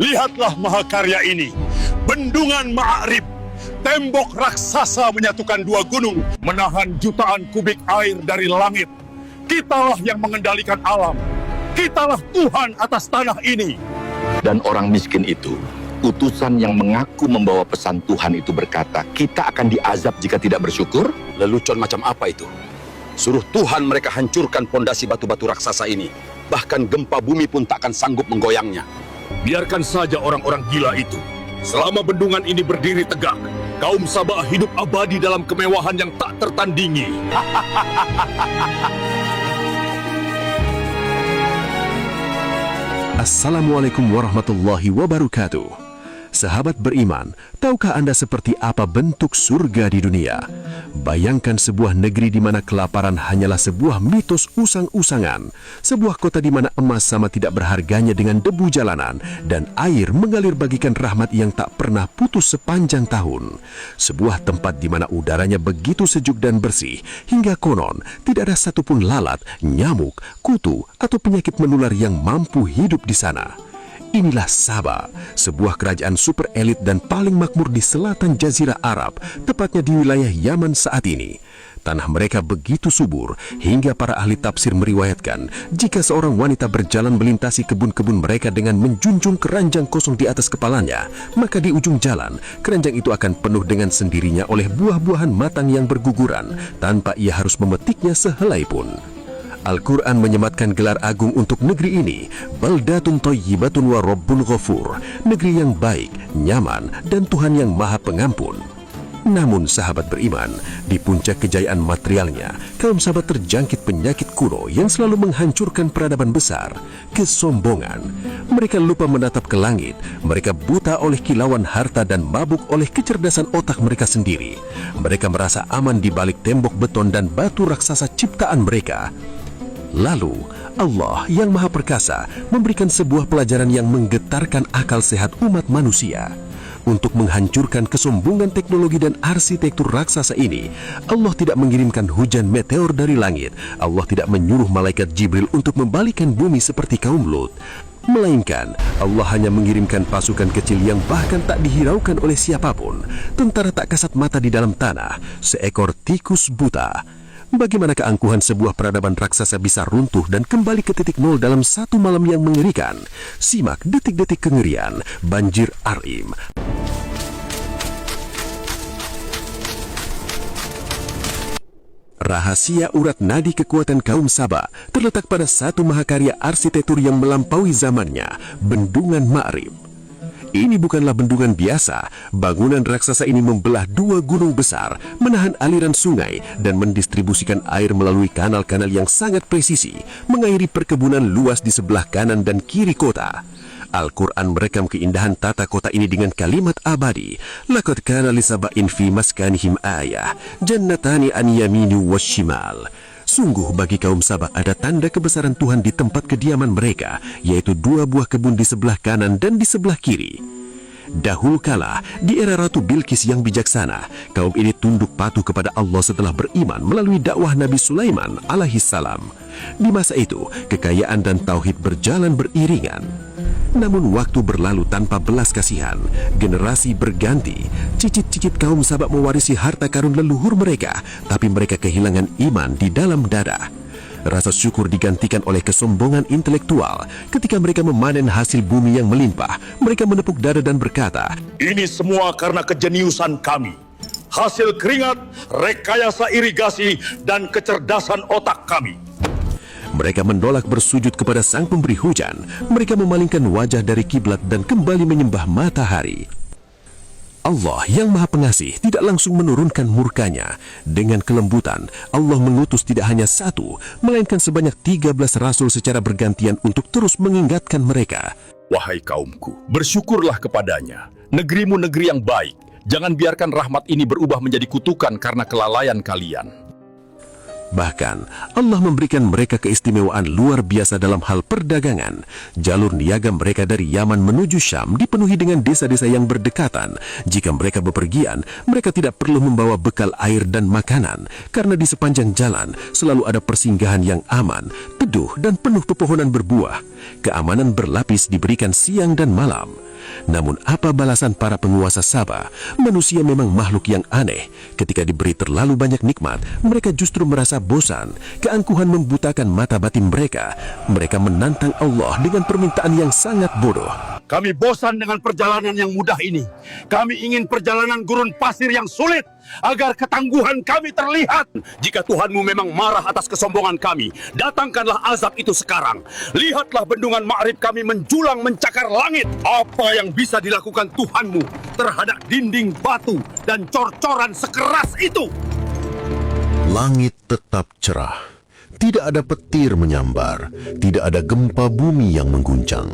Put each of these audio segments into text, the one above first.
Lihatlah mahakarya ini, bendungan Ma'rib. Tembok raksasa menyatukan dua gunung, menahan jutaan kubik air dari langit. Kitalah yang mengendalikan alam. Kitalah Tuhan atas tanah ini. Dan orang miskin itu, utusan yang mengaku membawa pesan Tuhan itu berkata, kita akan diazab jika tidak bersyukur. Lelucon macam apa itu? Suruh Tuhan mereka hancurkan pondasi batu-batu raksasa ini. Bahkan gempa bumi pun tak akan sanggup menggoyangnya. Biarkan saja orang-orang gila itu. Selama bendungan ini berdiri tegak, kaum Sabah hidup abadi dalam kemewahan yang tak tertandingi. Assalamualaikum warahmatullahi wabarakatuh. Sahabat beriman, tahukah Anda seperti apa bentuk surga di dunia? Bayangkan sebuah negeri di mana kelaparan hanyalah sebuah mitos usang-usangan. Sebuah kota di mana emas sama tidak berharganya dengan debu jalanan dan air mengalir bagikan rahmat yang tak pernah putus sepanjang tahun. Sebuah tempat di mana udaranya begitu sejuk dan bersih hingga konon tidak ada satupun lalat, nyamuk, kutu atau penyakit menular yang mampu hidup di sana. Inilah Sabah, sebuah kerajaan super elit dan paling makmur di selatan Jazirah Arab, tepatnya di wilayah Yaman saat ini. Tanah mereka begitu subur, hingga para ahli tafsir meriwayatkan, jika seorang wanita berjalan melintasi kebun-kebun mereka dengan menjunjung keranjang kosong di atas kepalanya, maka di ujung jalan, keranjang itu akan penuh dengan sendirinya oleh buah-buahan matang yang berguguran, tanpa ia harus memetiknya sehelai pun. Al-Quran menyematkan gelar agung untuk negeri ini, Baldatun Thayyibatun wa Rabbun Ghafur, negeri yang baik, nyaman, dan Tuhan yang maha pengampun. Namun sahabat beriman, di puncak kejayaan materialnya, kaum sahabat terjangkit penyakit kuno yang selalu menghancurkan peradaban besar, kesombongan. Mereka lupa menatap ke langit, mereka buta oleh kilauan harta dan mabuk oleh kecerdasan otak mereka sendiri. Mereka merasa aman di balik tembok beton dan batu raksasa ciptaan mereka. Lalu, Allah yang Maha Perkasa memberikan sebuah pelajaran yang menggetarkan akal sehat umat manusia. Untuk menghancurkan kesombongan teknologi dan arsitektur raksasa ini, Allah tidak mengirimkan hujan meteor dari langit. Allah tidak menyuruh malaikat Jibril untuk membalikan bumi seperti kaum Lut. Melainkan, Allah hanya mengirimkan pasukan kecil yang bahkan tak dihiraukan oleh siapapun. Tentara tak kasat mata di dalam tanah, seekor tikus buta. Bagaimana keangkuhan sebuah peradaban raksasa bisa runtuh dan kembali ke titik nol dalam satu malam yang mengerikan? Simak detik-detik kengerian banjir Arim. Rahasia urat nadi kekuatan kaum Sabah terletak pada satu mahakarya arsitektur yang melampaui zamannya, Bendungan Ma'rib. Ini bukanlah bendungan biasa. Bangunan raksasa ini membelah dua gunung besar, menahan aliran sungai, dan mendistribusikan air melalui kanal-kanal yang sangat presisi, mengairi perkebunan luas di sebelah kanan dan kiri kota. Al-Quran merekam keindahan tata kota ini dengan kalimat abadi. Laqad kana li saba'in fi maskanihim ayah, jannatani an yamini washimal. Sungguh bagi kaum Sabah ada tanda kebesaran Tuhan di tempat kediaman mereka, yaitu dua buah kebun di sebelah kanan dan di sebelah kiri. Dahulu kala, di era Ratu Bilqis yang bijaksana, kaum ini tunduk patuh kepada Allah setelah beriman melalui dakwah Nabi Sulaiman alaihissalam. Di masa itu, kekayaan dan tauhid berjalan beriringan. Namun waktu berlalu tanpa belas kasihan, generasi berganti, cicit-cicit kaum Sabah mewarisi harta karun leluhur mereka, tapi mereka kehilangan iman di dalam dada. Rasa syukur digantikan oleh kesombongan intelektual. Ketika mereka memanen hasil bumi yang melimpah, mereka menepuk dada dan berkata, Ini semua karena kejeniusan kami. Hasil keringat, rekayasa irigasi, dan kecerdasan otak kami. Mereka menolak bersujud kepada sang pemberi hujan. Mereka memalingkan wajah dari kiblat dan kembali menyembah matahari. Allah yang Maha Pengasih tidak langsung menurunkan murkanya. Dengan kelembutan, Allah mengutus tidak hanya satu, melainkan sebanyak 13 rasul secara bergantian untuk terus mengingatkan mereka. Wahai kaumku, bersyukurlah kepadanya. Negerimu negeri yang baik. Jangan biarkan rahmat ini berubah menjadi kutukan karena kelalaian kalian. Bahkan, Allah memberikan mereka keistimewaan luar biasa dalam hal perdagangan. Jalur niaga mereka dari Yaman menuju Syam dipenuhi dengan desa-desa yang berdekatan. Jika mereka bepergian, mereka tidak perlu membawa bekal air dan makanan, karena di sepanjang jalan selalu ada persinggahan yang aman, teduh, dan penuh pepohonan berbuah. Keamanan berlapis diberikan siang dan malam. Namun apa balasan para penguasa Sabah? Manusia memang makhluk yang aneh. Ketika diberi terlalu banyak nikmat, mereka justru merasa bosan. Keangkuhan membutakan mata batin mereka. Mereka menantang Allah dengan permintaan yang sangat bodoh. Kami bosan dengan perjalanan yang mudah ini. Kami ingin perjalanan gurun pasir yang sulit, agar ketangguhan kami terlihat. Jika Tuhanmu memang marah atas kesombongan kami, datangkanlah azab itu sekarang. Lihatlah bendungan Ma'rib kami menjulang mencakar langit. Apa yang bisa dilakukan Tuhanmu terhadap dinding batu dan cor-coran sekeras itu? Langit tetap cerah. Tidak ada petir menyambar. Tidak ada gempa bumi yang mengguncang.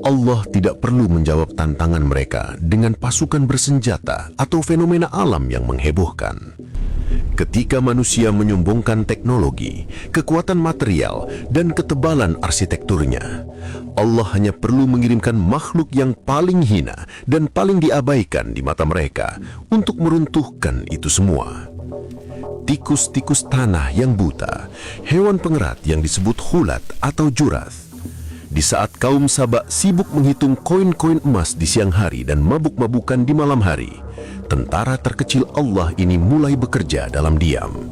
Allah tidak perlu menjawab tantangan mereka dengan pasukan bersenjata atau fenomena alam yang menghebohkan. Ketika manusia menyombongkan teknologi, kekuatan material, dan ketebalan arsitekturnya, Allah hanya perlu mengirimkan makhluk yang paling hina dan paling diabaikan di mata mereka untuk meruntuhkan itu semua. Tikus-tikus tanah yang buta, hewan pengerat yang disebut hulat atau jurath. Di saat kaum Sabak sibuk menghitung koin-koin emas di siang hari dan mabuk-mabukan di malam hari, tentara terkecil Allah ini mulai bekerja dalam diam.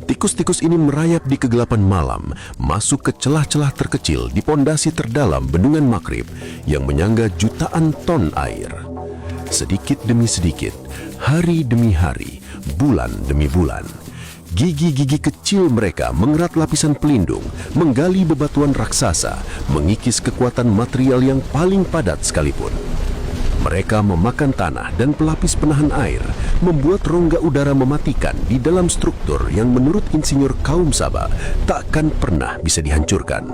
Tikus-tikus ini merayap di kegelapan malam, masuk ke celah-celah terkecil di pondasi terdalam bendungan Maghrib yang menyangga jutaan ton air. Sedikit demi sedikit, hari demi hari, bulan demi bulan, gigi-gigi kecil mereka mengerat lapisan pelindung, menggali bebatuan raksasa, mengikis kekuatan material yang paling padat sekalipun. Mereka memakan tanah dan pelapis penahan air, membuat rongga udara mematikan di dalam struktur yang menurut insinyur kaum Sabak takkan pernah bisa dihancurkan.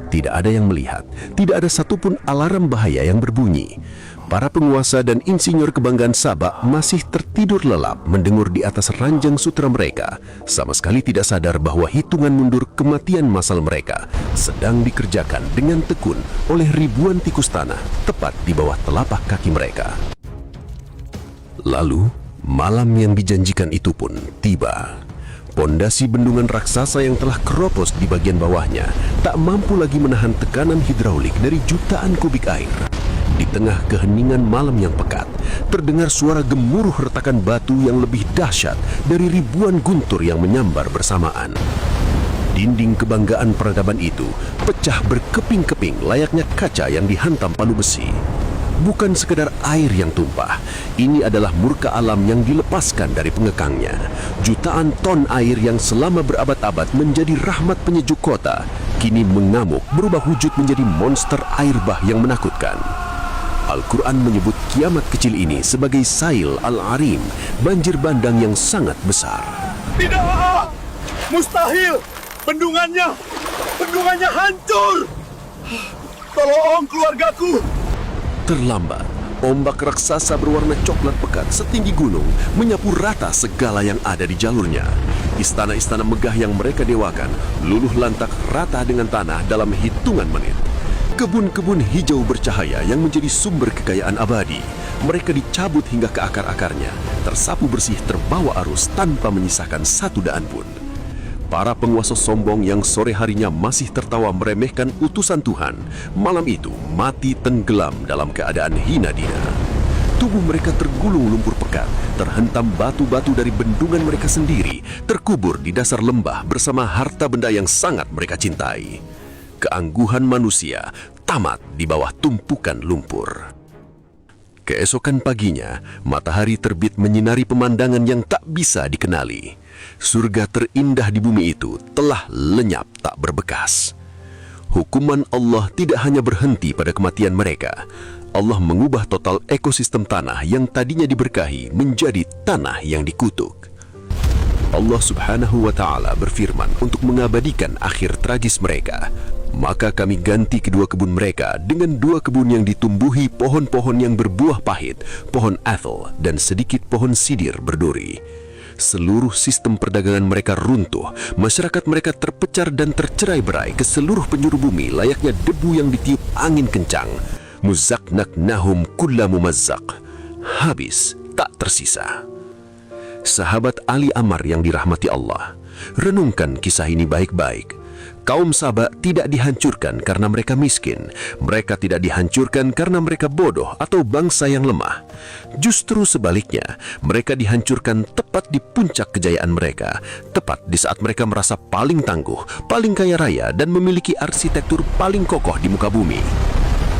Tidak ada yang melihat, tidak ada satupun alarm bahaya yang berbunyi. Para penguasa dan insinyur kebanggaan Sabak masih tertidur lelap mendengur di atas ranjang sutra mereka, sama sekali tidak sadar bahwa hitungan mundur kematian massal mereka sedang dikerjakan dengan tekun oleh ribuan tikus tanah tepat di bawah telapak kaki mereka. Lalu, malam yang dijanjikan itu pun tiba. Pondasi bendungan raksasa yang telah keropos di bagian bawahnya tak mampu lagi menahan tekanan hidraulik dari jutaan kubik air. Di tengah keheningan malam yang pekat, terdengar suara gemuruh retakan batu yang lebih dahsyat dari ribuan guntur yang menyambar bersamaan. Dinding kebanggaan peradaban itu pecah berkeping-keping layaknya kaca yang dihantam palu besi. Bukan sekedar air yang tumpah, ini adalah murka alam yang dilepaskan dari pengekangnya. Jutaan ton air yang selama berabad-abad menjadi rahmat penyejuk kota, kini mengamuk berubah wujud menjadi monster air bah yang menakutkan. Al-Quran menyebut kiamat kecil ini sebagai Sail Al-Arim, banjir bandang yang sangat besar. Tidak! Mustahil! Bendungannya hancur! Tolong keluargaku! Terlambat, ombak raksasa berwarna coklat pekat setinggi gunung menyapu rata segala yang ada di jalurnya. Istana-istana megah yang mereka dewakan luluh lantak rata dengan tanah dalam hitungan menit. Kebun-kebun hijau bercahaya yang menjadi sumber kekayaan abadi, mereka dicabut hingga ke akar-akarnya, tersapu bersih terbawa arus tanpa menyisakan satu daan pun. Para penguasa sombong yang sore harinya masih tertawa meremehkan utusan Tuhan, malam itu mati tenggelam dalam keadaan hina dina. Tubuh mereka tergulung lumpur pekat, terhentam batu-batu dari bendungan mereka sendiri, terkubur di dasar lembah bersama harta benda yang sangat mereka cintai. Keangguhan manusia tamat di bawah tumpukan lumpur. Keesokan paginya, matahari terbit menyinari pemandangan yang tak bisa dikenali. Surga terindah di bumi itu telah lenyap tak berbekas. Hukuman Allah tidak hanya berhenti pada kematian mereka. Allah mengubah total ekosistem tanah yang tadinya diberkahi menjadi tanah yang dikutuk. Allah Subhanahu wa Ta'ala berfirman untuk mengabadikan akhir tragis mereka. Maka kami ganti kedua kebun mereka dengan dua kebun yang ditumbuhi pohon-pohon yang berbuah pahit, pohon athel dan sedikit pohon sidir berduri. seluruh sistem perdagangan mereka runtuh, masyarakat mereka terpecar dan tercerai-berai ke seluruh penjuru bumi layaknya debu yang ditiup angin kencang. Muzaqqnaqnahum kulla mumazzaq. Habis, tak tersisa. Sahabat Ali Ammar yang dirahmati Allah, renungkan kisah ini baik-baik. Kaum Saba tidak dihancurkan karena mereka miskin. Mereka tidak dihancurkan karena mereka bodoh atau bangsa yang lemah. Justru sebaliknya, mereka dihancurkan tepat di puncak kejayaan mereka. Tepat di saat mereka merasa paling tangguh, paling kaya raya, dan memiliki arsitektur paling kokoh di muka bumi.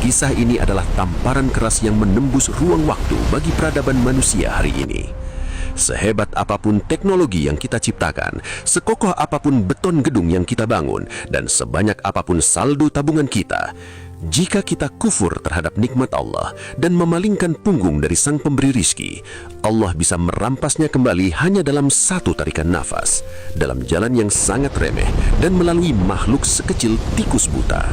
Kisah ini adalah tamparan keras yang menembus ruang waktu bagi peradaban manusia hari ini. Sehebat apapun teknologi yang kita ciptakan, sekokoh apapun beton gedung yang kita bangun, dan sebanyak apapun saldo tabungan kita, jika kita kufur terhadap nikmat Allah dan memalingkan punggung dari Sang Pemberi rizki, Allah bisa merampasnya kembali hanya dalam satu tarikan nafas, dalam jalan yang sangat remeh dan melalui makhluk sekecil tikus buta.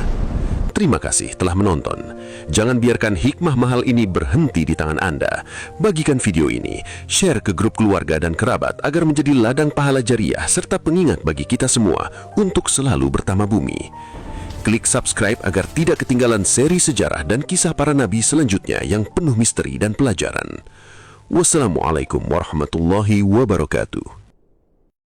Terima kasih telah menonton. Jangan biarkan hikmah mahal ini berhenti di tangan Anda. Bagikan video ini, share ke grup keluarga dan kerabat agar menjadi ladang pahala jariah serta pengingat bagi kita semua untuk selalu bertama bumi. Klik subscribe agar tidak ketinggalan seri sejarah dan kisah para nabi selanjutnya yang penuh misteri dan pelajaran. Wassalamualaikum warahmatullahi wabarakatuh.